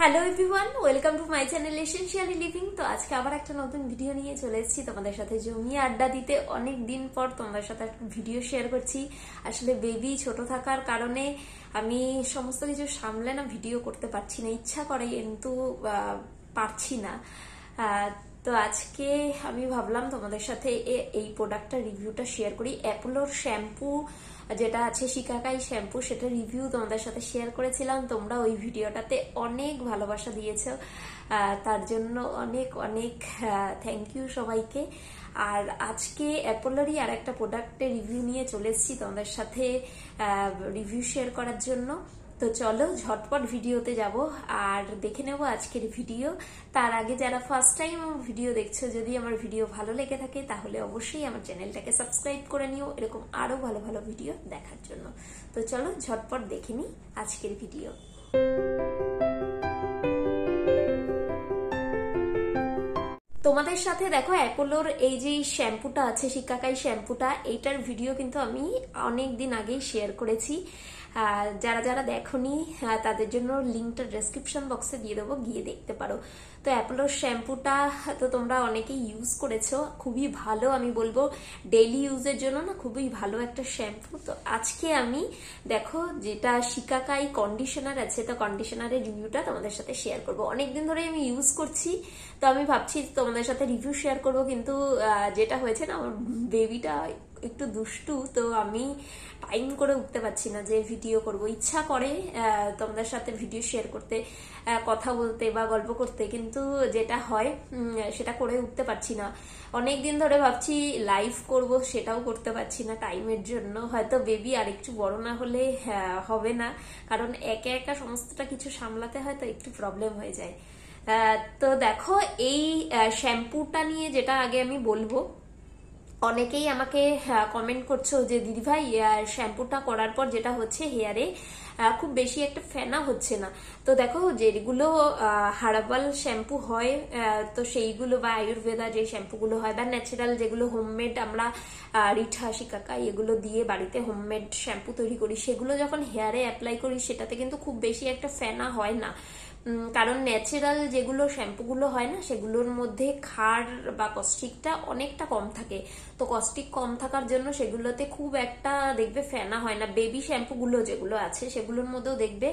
Hello everyone, welcome to my channel essentially living. তো আজকে আবার একটা নতুন ভিডিও নিয়ে চলে এসেছি তোমাদের সাথে জমিয়ে আড্ডা দিতে। অনেক দিন পর তোমাদের সাথে একটা ভিডিও শেয়ার করছি। আসলে বেবি ছোট থাকার কারণে আমি সমস্ত কিছু সামলে না ভিডিও করতে পারছি না, ইচ্ছা করে কিন্তু পারছি না। তো আজকে আমি ভাবলাম তোমাদের সাথে এই প্রোডাক্টটা রিভিউটা শেয়ার করি। অ্যাপোলোর শ্যাম্পু যেটা আছে শিকাকাই শ্যাম্পু, সেটা রিভিউ তোমাদের সাথে শেয়ার করেছিলাম। তোমরা ওই ভিডিওটাতে অনেক ভালোবাসা দিয়েছো, তার জন্য অনেক অনেক থ্যাংক ইউ সবাইকে। আর আজকে অ্যাপোলোরই আর একটা প্রোডাক্টের রিভিউ নিয়ে চলে এসেছি তোমাদের সাথে রিভিউ শেয়ার করার জন্য। তো চলো ঝটপট ভিডিওতে যাব আর দেখে নেব আজকের ভিডিও। তার আগে যারা ফার্স্ট টাইম আমার ভিডিও দেখছো, যদি আমার ভিডিও ভালো লেগে থাকে তাহলে অবশ্যই আমার চ্যানেলটাকে সাবস্ক্রাইব করে নিও এরকম আরো ভালো ভালো ভিডিও দেখার জন্য। তো চলো ঝটপট দেখে নিই আজকের ভিডিও। তোমাদের সাথে দেখো অ্যাপোলোর এই যে শ্যাম্পুটা আছে শিকাকাই শ্যাম্পুটা, এইটার ভিডিও কিন্তু আমি অনেক দিন আগেই শেয়ার করেছি। যারা যারা দেখোনি তাদের জন্য লিঙ্কটা ডেসক্রিপশন বক্সে দিয়ে দেবো, গিয়ে দেখতে পারো। তো অ্যাপোলোর শ্যাম্পুটা তো তোমরা অনেকেই ইউজ করেছো, খুবই ভালো। আমি বলবো ডেইলি ইউজের জন্য না খুবই ভালো একটা শ্যাম্পু। তো আজকে আমি দেখো যেটা শিকাকাই কন্ডিশনার আছে, তো কন্ডিশনারের রিভিউটা তোমাদের সাথে শেয়ার করবো। অনেকদিন ধরে আমি ইউজ করছি, তো আমি ভাবছি তোমাদের সাথে রিভিউ শেয়ার করবো, কিন্তু যেটা হয়েছে না আমার বেবিটা একটু দুষ্টু, তো আমি টাইম করে উঠতে পারছি না যে ভিডিও করব। ইচ্ছা করে তোমাদের সাথে ভিডিও শেয়ার করতে, কথা বলতে বা গল্প করতে, কিন্তু যেটা হয় সেটা করে উঠতে পারছি না। অনেক দিন ধরে ভাবছি লাইভ করব, সেটাও করতে পারছি না টাইমের জন্য। হয়তো বেবি আর একটু বড় না হলে হবে না, কারণ একা একা সমস্তটা কিছু সামলাতে হয়, তো একটু প্রবলেম হয়ে যায়। তো দেখো এই শ্যাম্পুটা নিয়ে যেটা আগে আমি বলবো, অনেকেই আমাকে কমেন্ট করছো যে দিদি ভাই শ্যাম্পুটা করার পর যেটা হচ্ছে হেয়ারে খুব বেশি একটা ফেনা হচ্ছে না। তো দেখো যেগুলো হার্বাল শ্যাম্পু হয়, তো সেইগুলো বা আয়ুর্বেদা যে শ্যাম্পুগুলো হয় বা ন্যাচারাল যেগুলো হোমমেড, আমরা রিঠা শিকাকাই এগুলো দিয়ে বাড়িতে হোমমেড শ্যাম্পু তৈরি করি, সেগুলো যখন হেয়ারে অ্যাপ্লাই করি সেটাতে কিন্তু খুব বেশি একটা ফেনা হয় না। কারণ ন্যাচারাল যেগুলো শ্যাম্পুগুলো হয় না সেগুলোর মধ্যে ক্ষার বা কস্টিকটা অনেকটা কম থাকে। তো কস্টিক কম থাকার জন্য সেগুলোতে খুব একটা দেখবে ফেনা হয় না। বেবি শ্যাম্পুগুলো যেগুলো আছে সেগুলোর মধ্যেও দেখবে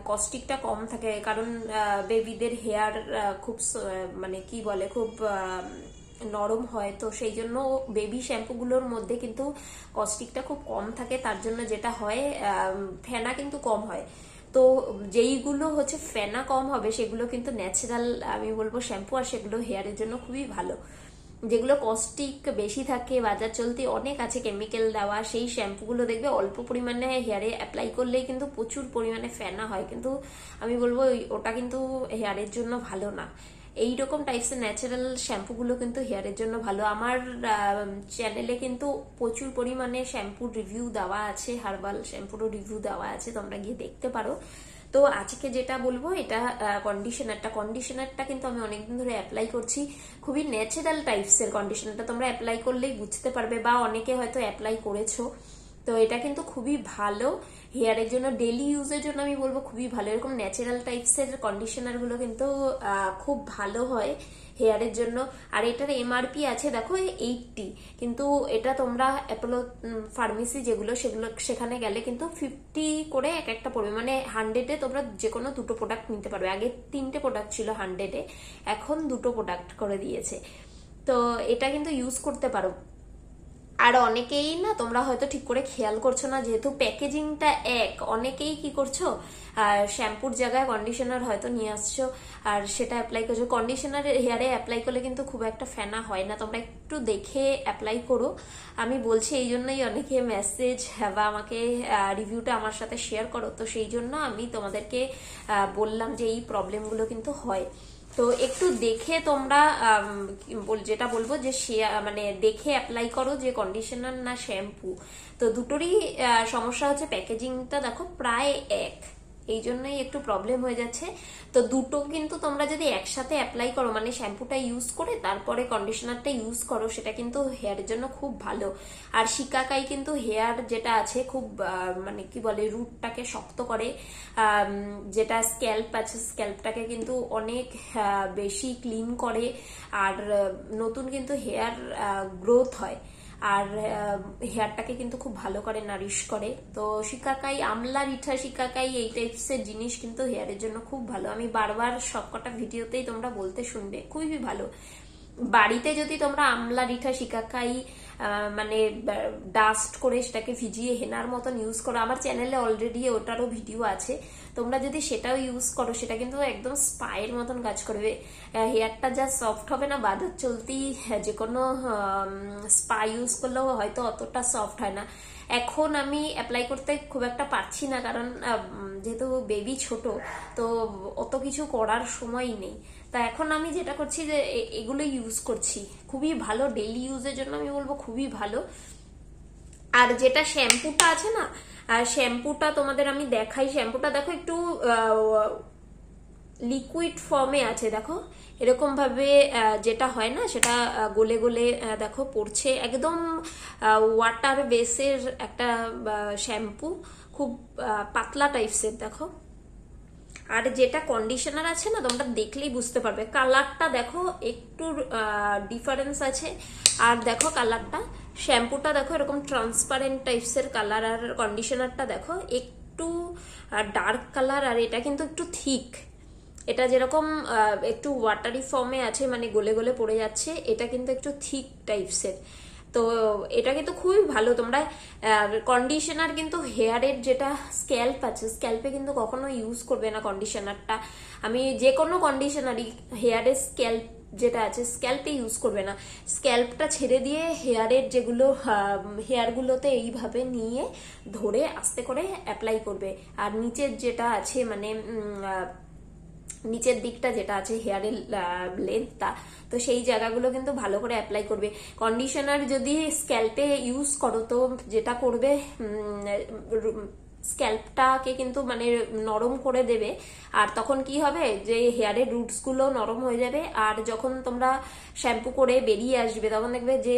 কস্টিকটা কম থাকে, কারণ বেবিদের হেয়ার খুব মানে কি বলে খুব নরম হয়, তো সেই জন্য বেবি শ্যাম্পুগুলোর মধ্যে কিন্তু কস্টিকটা খুব কম থাকে। তার জন্য যেটা হয় ফেনা কিন্তু কম হয়। তো যেইগুলো হচ্ছে ফেনা কম হবে সেগুলো কিন্তু ন্যাচারাল আমি বলবো শ্যাম্পু, আর সেগুলো হেয়ারের জন্য খুবই ভালো। যেগুলো কস্টিক বেশি থাকে, বাজার চলতি অনেক আছে কেমিক্যাল দেওয়া, সেই শ্যাম্পুগুলো দেখবে অল্প পরিমাণে হেয়ারে অ্যাপ্লাই করলেই কিন্তু প্রচুর পরিমাণে ফেনা হয়, কিন্তু আমি বলবো ওটা কিন্তু হেয়ারের জন্য ভালো না। এইরকম টাইপসের ন্যাচারাল শ্যাম্পুগুলো কিন্তু হেয়ারের জন্য ভালো। আমার চ্যানেলে কিন্তু প্রচুর পরিমাণে শ্যাম্পুর রিভিউ দেওয়া আছে, হার্বাল শ্যাম্পুরও রিভিউ দেওয়া আছে, তোমরা গিয়ে দেখতে পারো। তো আজকে যেটা বলবো এটা কন্ডিশনারটা কিন্তু আমি অনেকদিন ধরে অ্যাপ্লাই করছি। খুবই ন্যাচারাল টাইপসের কন্ডিশনারটা, তোমরা অ্যাপ্লাই করলেই বুঝতে পারবে, বা অনেকে হয়তো অ্যাপ্লাই করেছো। তো এটা কিন্তু খুবই ভালো হেয়ারের জন্য, ডেইলি ইউজের জন্য আমি বলবো খুবই ভালো। এরকম ন্যাচারাল টাইপসের কন্ডিশনার গুলো কিন্তু খুব ভালো হয় হেয়ারের জন্য। আর এটার এমআরপি আছে দেখো 80, কিন্তু এটা তোমরা অ্যাপোলো ফার্মেসি যেগুলো সেখানে গেলে কিন্তু 50 করে এক একটা পড়বে, মানে 100-এ তোমরা যে কোনো দুটো প্রোডাক্ট নিতে পারবে। আগে 3টে প্রোডাক্ট ছিল 100-এ, এখন 2টো প্রোডাক্ট করে দিয়েছে। তো এটা কিন্তু ইউজ করতে পারো। আর অনেকেই না, তোমরা হয়তো ঠিক করে খেয়াল করছো না, যেহেতু প্যাকেজিংটা এক, অনেকেই কি করছো শ্যাম্পুর জায়গায় কন্ডিশনার হয়তো নিয়ে আসছো আর সেটা অ্যাপ্লাই করছো। কন্ডিশনার হেয়ারে অ্যাপ্লাই করলে কিন্তু খুব একটা ফেনা হয় না, তোমরা একটু দেখে অ্যাপ্লাই করো। আমি বলছি এই জন্যই অনেকে মেসেজ বা আমাকে রিভিউটা আমার সাথে শেয়ার করো, তো সেই জন্য আমি তোমাদেরকে বললাম যে এই প্রবলেমগুলো কিন্তু হয়। তো একটু দেখে তোমরা যেটা বলবো যে মানে দেখে অ্যাপ্লাই করো যে কন্ডিশনার না শ্যাম্পু। তো দুটোরই সমস্যা হচ্ছে প্যাকেজিংটা দেখো প্রায় এক, এই জন্যই একটু প্রবলেম হয়ে যাচ্ছে। তো দুটো কিন্তু তোমরা যদি একসাথে অ্যাপ্লাই করো, মানে শ্যাম্পুটা ইউজ করে তারপরে কন্ডিশনারটা ইউজ করো, সেটা কিন্তু হেয়ারের জন্য খুব ভালো। আর শিকাকাই কিন্তু হেয়ার যেটা আছে খুব মানে কি বলে, রুটটাকে শক্ত করে, যেটা স্ক্যাল্প আছে স্ক্যাল্পটাকে কিন্তু অনেক বেশি ক্লিন করে, আর নতুন কিন্তু হেয়ার গ্রোথ হয়, আর হেয়ারটাকে কিন্তু খুব ভালো করে নারিশ করে। তো শিকাকাই, আমলা, রিঠা, শিকাকাই এই টাইপসের জিনিস কিন্তু হেয়ারের জন্য খুব ভালো। আমি বারবার সবকটা ভিডিওতেই তোমরা বলতে শুনবে, খুবই ভালো। বাড়িতে যদি তোমরা আমলা, রিঠা, শিকাকাই মানে ডাস্ট করে সেটাকে ভিজিয়ে হেনার মতন ইউজ করো, আমার চ্যানেলে অলরেডি ওটারও ভিডিও আছে, তোমরা যদি সেটাও ইউজ করো সেটা কিন্তু একদম স্পায়ের মতন কাজ করবে। হেয়ারটা যা সফট হবে না, বাজার চলতি যে কোনো স্পা ইউজ করলেও হয়তো অতটা সফট হয় না। এখন আমি অ্যাপ্লাই করতে খুব একটা পারছি না, কারণ যেহেতু বেবি ছোট, তো অত কিছু করার সময়ই নেই। তা এখন আমি যেটা করছি যে এগুলো ইউজ করছি, খুবই ভালো, ডেইলি ইউজের জন্য আমি বলবো খুবই ভালো। আর যেটা শ্যাম্পুটা আছে না, আর শ্যাম্পুটা তোমাদের আমি দেখাই, শ্যাম্পুটা দেখো একটু লিকুইড ফর্মে আছে, দেখো এরকম ভাবে যেটা হয় না সেটা গলে গলে দেখো পড়ছে, একদম ওয়াটার বেসের একটা শ্যাম্পু, খুব পাতলা টাইপসের দেখো। আর যেটা কন্ডিশনার আছে না, তোমরা দেখলেই বুঝতে পারবে, কালারটা দেখো একটু ডিফারেন্স আছে, আর দেখো কালারটা, শ্যাম্পুটা দেখো এরকম ট্রান্সপারেন্ট টাইপসের কালার, আর কন্ডিশনারটা দেখো একটু ডার্ক কালার, আর এটা কিন্তু একটু থিক। এটা যেরকম একটু ওয়াটারি ফর্মে আছে, মানে গলে গলে পড়ে যাচ্ছে, এটা কিন্তু একটু থিক টাইপসের। তো এটা কিন্তু খুবই ভালো। তোমরা কন্ডিশনার কিন্তু হেয়ারের যেটা স্ক্যাল্প আছে, স্ক্যাল্পে কিন্তু কখনো ইউজ করবে না কন্ডিশনারটা। আমি যে কোনো কন্ডিশনারই হেয়ারের স্ক্যাল্প যেটা আছে স্ক্যাল্পে ইউজ করবে না, স্ক্যাল্পটা ছেড়ে দিয়ে হেয়ারের যেগুলো হেয়ারগুলোতে এইভাবে নিয়ে ধরে আস্তে করে অ্যাপ্লাই করবে। আর নিচের যেটা আছে মানে নিচের দিকটা যেটা আছে হেয়ারের লেন্থটা, তো সেই জায়গাগুলো কিন্তু ভালো করে অ্যাপ্লাই করবে। কন্ডিশনার যদি স্ক্যাল্পে ইউজ করো তো যেটা করবে, স্ক্যাল্পটাকে কিন্তু মানে নরম করে দেবে, আর তখন কি হবে যে হেয়ারের রুটস গুলো নরম হয়ে যাবে, আর যখন তোমরা শ্যাম্পু করে বেরিয়ে আসবে তখন দেখবে যে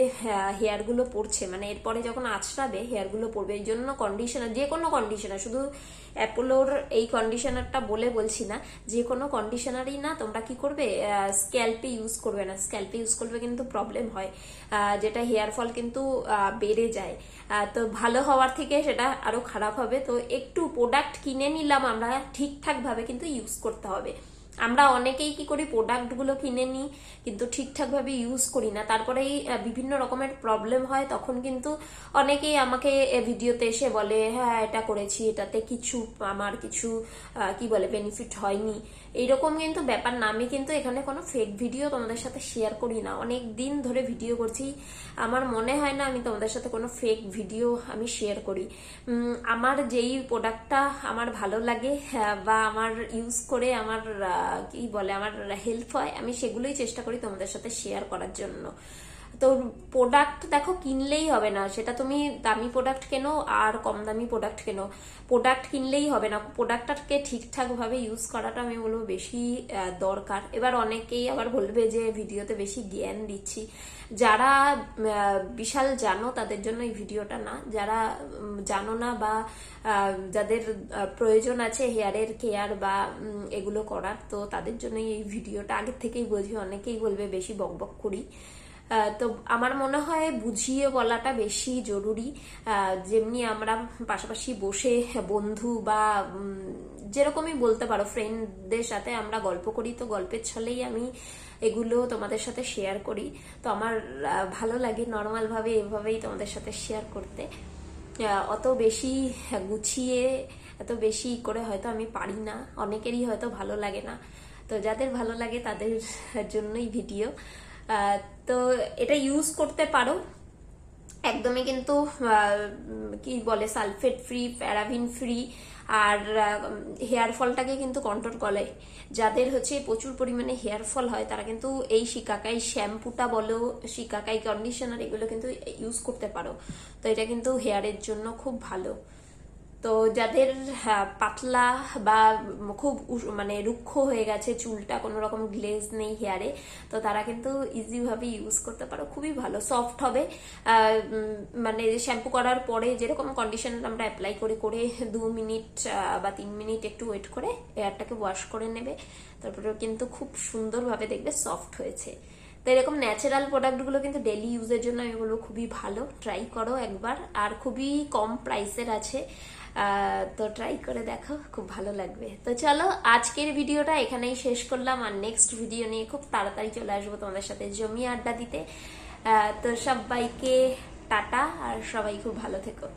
হেয়ার গুলো পড়ছে, মানে এরপরে যখন আঁচড়াবে হেয়ার গুলো পড়বে। এই জন্য কন্ডিশনার, যে কোনো কন্ডিশনার, শুধু অ্যাপোলোর এই কন্ডিশনারটা বলে বলছি না, যে কোনো কন্ডিশনারই না তোমরা কি করবে, স্ক্যাল্পে ইউজ করবে না। স্ক্যাল্পে ইউজ করবে কিন্তু প্রবলেম হয়, যেটা হেয়ার ফল কিন্তু বেড়ে যায়, তো ভালো হওয়ার থেকে সেটা আরো খারাপ হবে। তো একটু প্রোডাক্ট কিনে নিলাম আমরা, ঠিকঠাক ভাবে কিন্তু ইউজ করতে হবে। আমরা অনেকেই কি করি, প্রোডাক্ট গুলো কিনে নিই কিন্তু ঠিকঠাক ভাবে ইউজ করি না, তারপরেই বিভিন্ন রকমের প্রবলেম হয়। তখন কিন্তু অনেকেই আমাকে ভিডিওতে এসে বলে, হ্যাঁ এটা করেছি, এটাতে কিছু আমার কিছু কি বলে বেনিফিট হয়নি, এইরকম কিন্তু ব্যাপার না। আমি কিন্তু এখানে কোনো ফেক ভিডিও তোমাদের সাথে শেয়ার করি না, অনেক দিন ধরে ভিডিও করছি, আমার মনে হয় না আমি তোমাদের সাথে কোনো ফেক ভিডিও আমি শেয়ার করি। আমার যেই প্রোডাক্টটা আমার ভালো লাগে বা আমার ইউজ করে আমার কি বলে আমার হেল্প হয়, আমি সেগুলোই চেষ্টা করি তোমাদের সাথে শেয়ার করার জন্য। তো প্রোডাক্ট দেখো কিনলেই হবে না, সেটা তুমি দামি প্রোডাক্ট কেনো আর কম দামি প্রোডাক্ট কেনো, প্রোডাক্ট কিনলেই হবে না, প্রোডাক্টটাকে ঠিকঠাক ভাবে ইউজ করাটা আমি বলবো বেশি দরকার। এবার অনেকেই আবার বলবে যে ভিডিওতে বেশি জ্ঞান দিচ্ছি, যারা বিশাল জানো তাদের জন্য এই ভিডিওটা না, যারা জানো না বা যাদের প্রয়োজন আছে হেয়ারের কেয়ার বা এগুলো করার, তো তাদের জন্য এই ভিডিওটা। আগের থেকেই বলছি, অনেকেই বলবে বেশি বকবক করি, তো আমার মনে হয় বুঝিয়ে বলাটা বেশি জরুরি। যেমনি আমরা পাশাপাশি বসে বন্ধু বা যেরকমই বলতে পারো ফ্রেন্ডদের সাথে আমরা গল্প করি, তো গল্পের ছলেই আমি এগুলো তোমাদের সাথে শেয়ার করি। তো আমার ভালো লাগে নর্মাল ভাবে এভাবেই তোমাদের সাথে শেয়ার করতে, অত বেশি গুছিয়ে এত বেশি করে হয়তো আমি পারি না, অনেকেরই হয়তো ভালো লাগে না, তো যাদের ভালো লাগে তাদের জন্যই ভিডিও। তো এটা ইউজ করতে পারো, একদমই কিন্তু কি বলে সালফেট ফ্রি, প্যারাবিন ফ্রি, আর হেয়ার ফলটাকে কিন্তু কন্ট্রোল করে। যাদের হচ্ছে প্রচুর পরিমাণে হেয়ার ফল হয় তারা কিন্তু এই শিকাকাই শ্যাম্পুটা বলো, শিকাকাই কন্ডিশনার, এগুলো কিন্তু ইউজ করতে পারো। তো এটা কিন্তু হেয়ারের জন্য খুব ভালো। তো যাদের পাতলা বা খুব মানে রুক্ষ হয়ে গেছে চুলটা, কোনো রকম গ্লেজ নেই হেয়ারে, তো তারা কিন্তু ইজি ভাবে ইউজ করতে পারো, খুবই ভালো, সফট হবে। মানে শ্যাম্পু করার পরে যেরকম কন্ডিশনার আমরা অ্যাপ্লাই করে 2 মিনিট বা 3 মিনিট একটু ওয়েট করে হেয়ারটাকে ওয়াশ করে নেবে, তারপরে কিন্তু খুব সুন্দরভাবে দেখবে সফট হয়েছে। তো এরকম ন্যাচারাল প্রোডাক্টগুলো কিন্তু ডেলি ইউজের জন্য আমি বলবো খুবই ভালো, ট্রাই করো একবার, আর খুবই কম প্রাইসের আছে, তো ট্রাই করে দেখো, খুব ভালো লাগবে। তো চলো আজকের ভিডিওটা এখানেই শেষ করলাম, আর নেক্সট ভিডিও নিয়ে খুব তাড়াতাড়ি চলে আসবো তোমাদের সাথে জমিয়ে আড্ডা দিতে। তো সবাইকে টাটা, আর সবাই খুব ভালো থেকো।